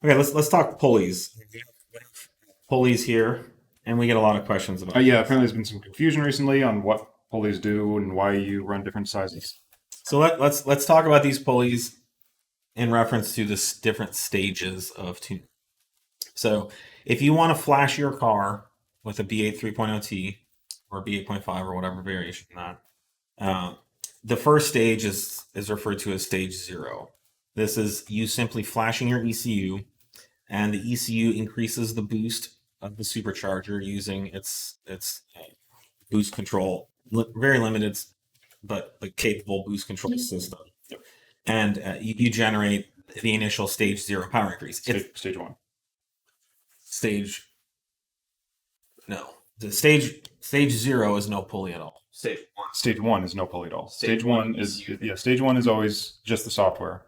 Okay, let's talk pulleys. Pulleys here, and we get a lot of questions about Yeah, apparently there's been some confusion recently on what pulleys do and why you run different sizes. So let's talk about these pulleys in reference to this different stages of tuning. So if you want to flash your car with a B8 3.0T or B8.5 or whatever variation of that, uh, the first stage is referred to as stage zero. This is you simply flashing your ECU, and the ECU increases the boost of the supercharger using its boost control, very limited but capable boost control system, and you generate the initial stage zero power increase. Stage one. Stage no, the stage zero is no pulley at all. Stage one. Stage one is no pulley at all. Stage one is Stage one is always just the software,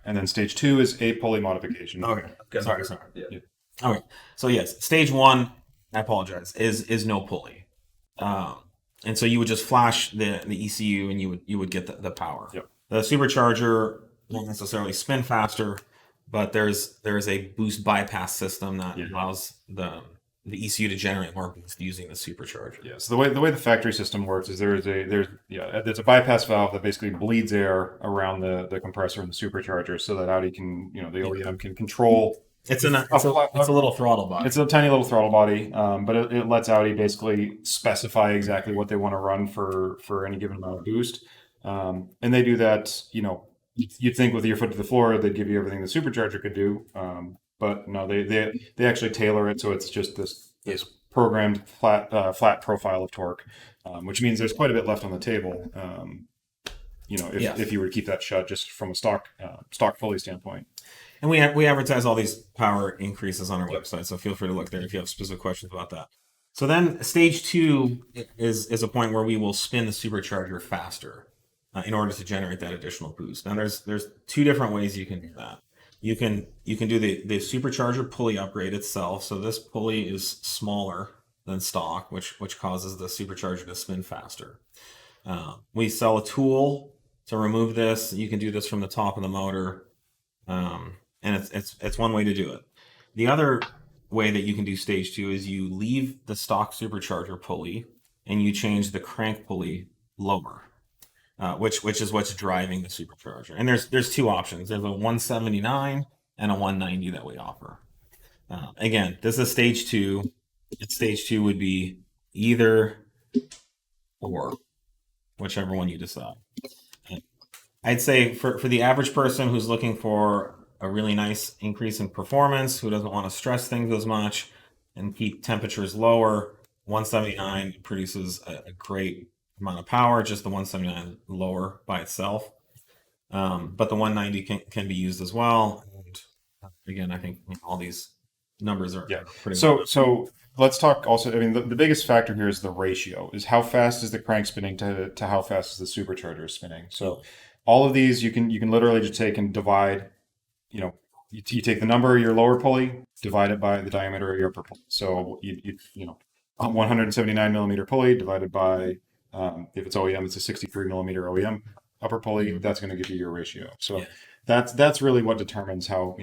and then stage two is a pulley modification. Okay. Sorry. Yeah. Okay. So yes, stage one. I apologize. Is no pulley, and so you would just flash the ECU and you would get the power. Yep. The supercharger won't necessarily spin faster, but there's a boost bypass system that allows the ECU to generate more boost using the supercharger. Yeah. So the way the factory system works is there's a bypass valve that basically bleeds air around the compressor and the supercharger so that Audi can the OEM can control. It's a little throttle body. It's a tiny little throttle body, but it lets Audi basically specify exactly what they want to run for any given amount of boost, and they do that. You'd think with your foot to the floor they'd give you everything the supercharger could do, but no, they actually tailor it so it's just this programmed flat profile of torque, which means there's quite a bit left on the table. If you were to keep that shut just from a stock pulley standpoint. And we advertise all these power increases on our website, so feel free to look there if you have specific questions about that. So then stage two is a point where we will spin the supercharger faster in order to generate that additional boost. Now there's two different ways you can do that. You can do the supercharger pulley upgrade itself. So this pulley is smaller than stock, which causes the supercharger to spin faster. We sell a tool to remove this. You can do this from the top of the motor. And it's one way to do it. The other way that you can do stage two is you leave the stock supercharger pulley and you change the crank pulley lower, which is what's driving the supercharger. And there's two options. There's a 179 and a 190 that we offer. Again, this is stage two. Stage two would be either or, whichever one you decide. I'd say for the average person who's looking for a really nice increase in performance, who doesn't want to stress things as much and keep temperatures lower, 179 produces a great amount of power, just the 179 lower by itself. But the 190 can be used as well. And again, I think all these numbers are pretty So let's talk also. I mean, the biggest factor here is the ratio, is how fast is the crank spinning to how fast is the supercharger spinning. So all of these you can literally just take and divide. You take the number of your lower pulley, divide it by the diameter of your upper pulley. So a 179 millimeter pulley divided by if it's OEM, it's a 63 millimeter OEM upper pulley. That's going to give you your ratio. So that's really what determines how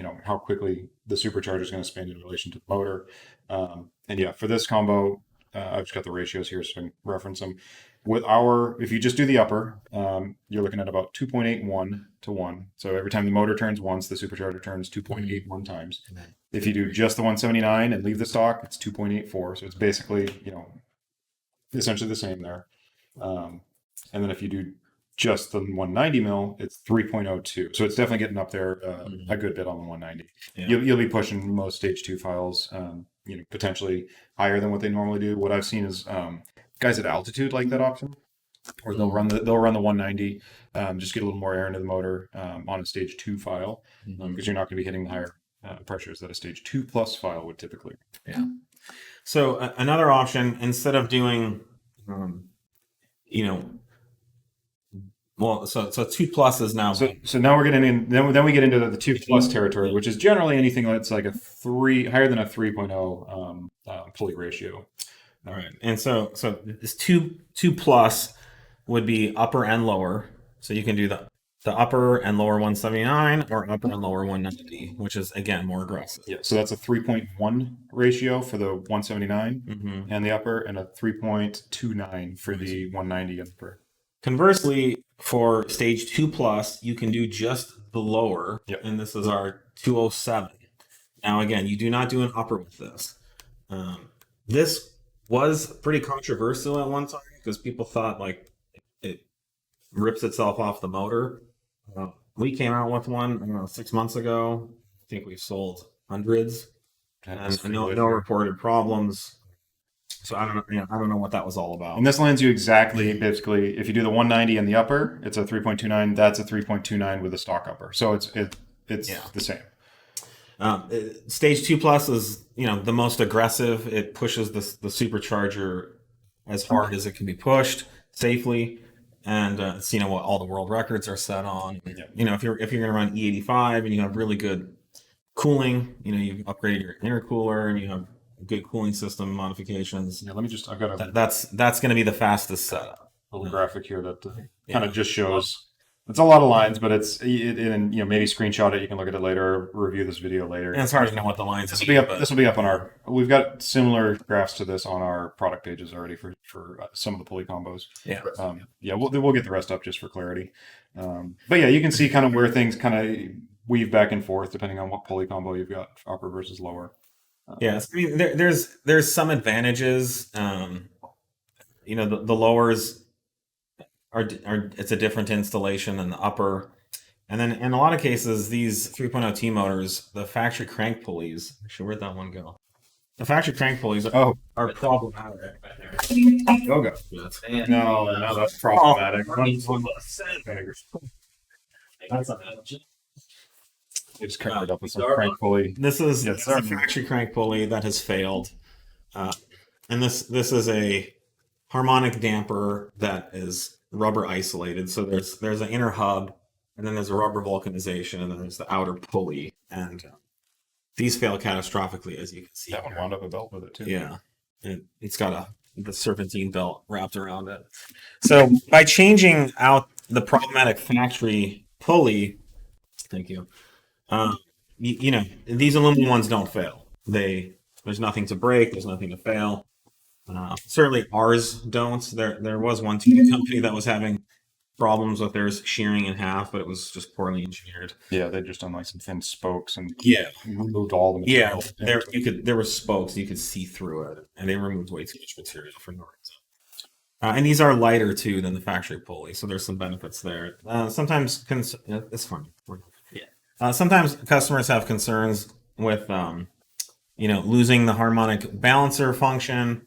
quickly the supercharger is going to spin in relation to the motor. For this combo, I've just got the ratios here so I can reference them. If you just do the upper, you're looking at about 2.81 to 1. So every time the motor turns once, the supercharger turns 2.81 times. If you do just the 179 and leave the stock, it's 2.84. So it's basically, essentially the same there. And then if you do just the 190 mil, it's 3.02. So it's definitely getting up there a good bit on the 190. Yeah. You'll be pushing most stage two files, potentially higher than what they normally do. What I've seen is guys at altitude like that option, or they'll run the 190, just get a little more air into the motor on a stage two file, because you're not going to be hitting the higher pressures that a stage 2+ file would typically. Yeah. So another option, instead of doing, so 2+ is now. So now we're getting in. Then we get into the 2+ territory, which is generally anything that's like higher than a 3.0 pulley ratio. All right, and so this 2+ would be upper and lower. So you can do the the upper and lower 179 or upper and lower 190, which is again more aggressive. Yeah, so that's a 3.1 ratio for the 179 Mm-hmm. and the upper, and a 3.29 for the 190 and upper. Conversely, for stage 2 plus, you can do just the lower, Yep. and this is our 207. Now, again, you do not do an upper with this. This was pretty controversial at one time because people thought like it rips itself off the motor. We came out with one, I don't know, 6 months ago. I think we've sold hundreds, and no reported problems. So I don't know, I don't know what that was all about. And this lands you exactly, basically, if you do the 190 and the upper, it's a 3.29. That's a 3.29 with a stock upper. So it's the same. Stage 2 plus is the most aggressive. It pushes the supercharger as hard as it can be pushed safely, and it's what all the world records are set on. If you're going to run E85 and you have really good cooling, you've upgraded your intercooler and you have good cooling system modifications. Yeah, let me just. I've got a That's going to be the fastest setup. little graphic here that kind of just shows. It's a lot of lines, but and maybe screenshot it. You can look at it later, review this video later. And it's hard to know what the lines. This will be up on our. We've got similar graphs to this on our product pages already for some of the pulley combos. Yeah. We'll get the rest up just for clarity. But yeah, you can see kind of where things kind of weave back and forth depending on what pulley combo you've got, upper versus lower. Yes, I mean there's some advantages. The lowers are it's a different installation than the upper, and then in a lot of cases these 3.0 T motors, the factory crank pulleys. Actually, where'd that one go? The factory crank pulleys are problematic. Go. No, that's problematic. That's They just covered up with some crank pulley. This is a factory crank pulley that has failed, and this is a harmonic damper that is rubber isolated. So there's an inner hub, and then there's a rubber vulcanization, and then there's the outer pulley, and these fail catastrophically, as you can see. That one wound up a belt with it too. Yeah, and it's got the serpentine belt wrapped around it. So by changing out the problematic factory pulley, thank you. These aluminum ones don't fail. There's nothing to break. There's nothing to fail. Certainly ours don't. There was one TV company that was having problems with theirs shearing in half, but it was just poorly engineered. Yeah, they just done like some thin spokes and removed all the material. Yeah, there were spokes, you could see through it, and they removed way too much material for no reason. And these are lighter too than the factory pulley, so there's some benefits there. Sometimes it's funny. Sometimes customers have concerns with losing the harmonic balancer function.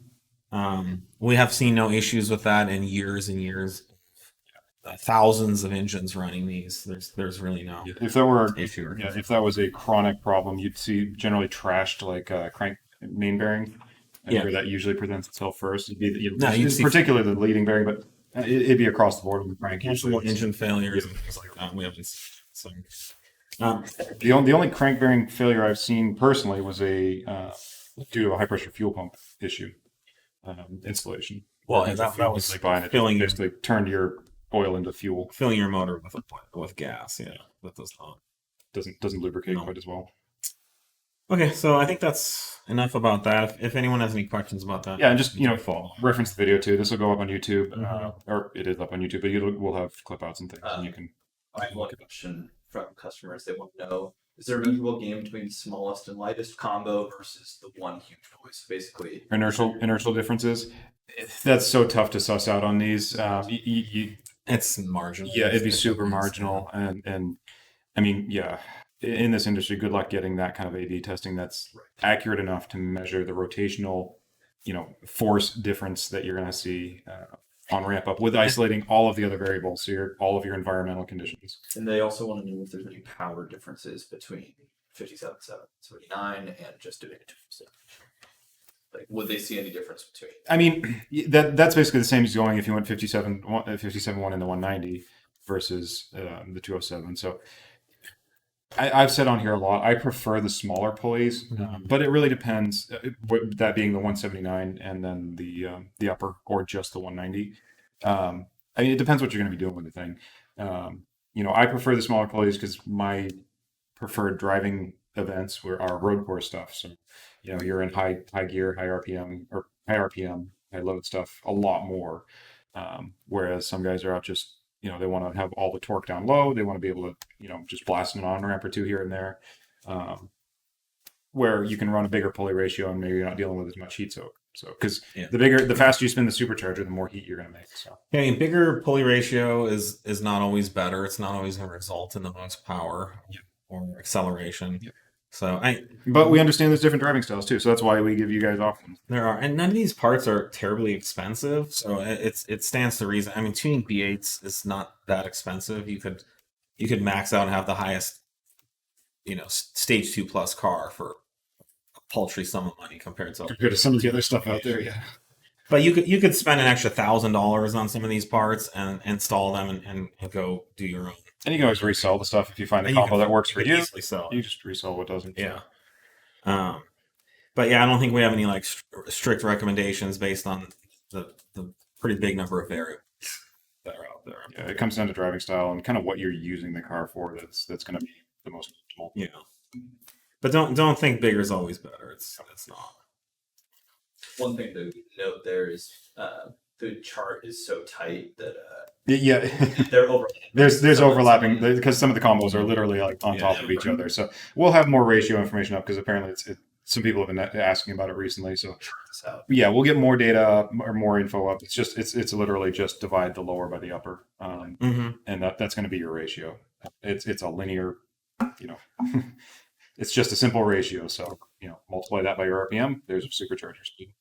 We have seen no issues with that in years and years. Thousands of engines running these. There's really no if there were issue. If that was a chronic problem, you'd see generally trashed like crank main bearing. Where that usually presents itself first. It'd be particularly the leading bearing, but it'd be across the board with the crank. Engine failures and things like that. We haven't seen. The only crank bearing failure I've seen personally was due to a high pressure fuel pump issue installation. Well, that was like buying it. Basically turned your oil into fuel, filling your motor with gas. Yeah, that doesn't lubricate quite as well. Okay, so I think that's enough about that. If anyone has any questions about that, and just reference the video too. This will go up on YouTube, or it is up on YouTube, but we'll have clip outs and things, and you can. I have one question from customers. They want to know: is there a measurable game between smallest and lightest combo versus the one huge pulley? So basically, inertial differences. That's so tough to suss out on these. It's marginal. Yeah, it'd be super marginal, and I mean, in this industry, good luck getting that kind of A/B testing that's accurate enough to measure the rotational, force difference that you're going to see on ramp up with isolating all of the other variables, so all of your environmental conditions. And they also want to know if there's any power differences between 57.779 and just doing a 207. Like, would they see any difference between? I mean, that's basically the same as going if you went 57.1 in the 190 versus the 207. So I've said on here a lot, I prefer the smaller pulleys, but it really depends, that being the 179 and then the upper or just the 190. I mean, it depends what you're going to be doing with the thing. I prefer the smaller pulleys because my preferred driving events are road course stuff. So, you're in high gear, high RPM, high load stuff a lot more. Whereas some guys are out just, they want to have all the torque down low. They want to be able to, just blast an on ramp or two here and there. Where you can run a bigger pulley ratio and maybe you're not dealing with as much heat soak. So, because the faster you spin the supercharger, the more heat you're going to make. So, Yeah, I mean, bigger pulley ratio is not always better. It's not always going to result in the most power or acceleration. So but we understand there's different driving styles too. So that's why we give you guys options. There are, and none of these parts are terribly expensive. So it stands to reason. I mean, tuning B8s is not that expensive. You could max out and have the highest, stage 2 plus car for a paltry sum of money compared to some of the other stuff out there. Yeah. But you could spend an extra $1,000 on some of these parts and install them and go do your own. And you can always resell the stuff if you find a combo that works for you. You just resell what doesn't. Yeah. But yeah, I don't think we have any like strict recommendations based on the pretty big number of variables that are out there. Yeah, it comes down to driving style and kind of what you're using the car for. That's going to be the most optimal. Yeah. But don't think bigger is always better. It's not. One thing to note there is the chart is so tight that yeah, they're overlapping. There's overlapping because some of the combos are literally like on top of each other. So we'll have more ratio information up because apparently some people have been asking about it recently. So yeah, we'll get more data or more info up. It's literally just divide the lower by the upper, and that's going to be your ratio. It's a linear, it's just a simple ratio. So multiply that by your RPM. There's a supercharger speed.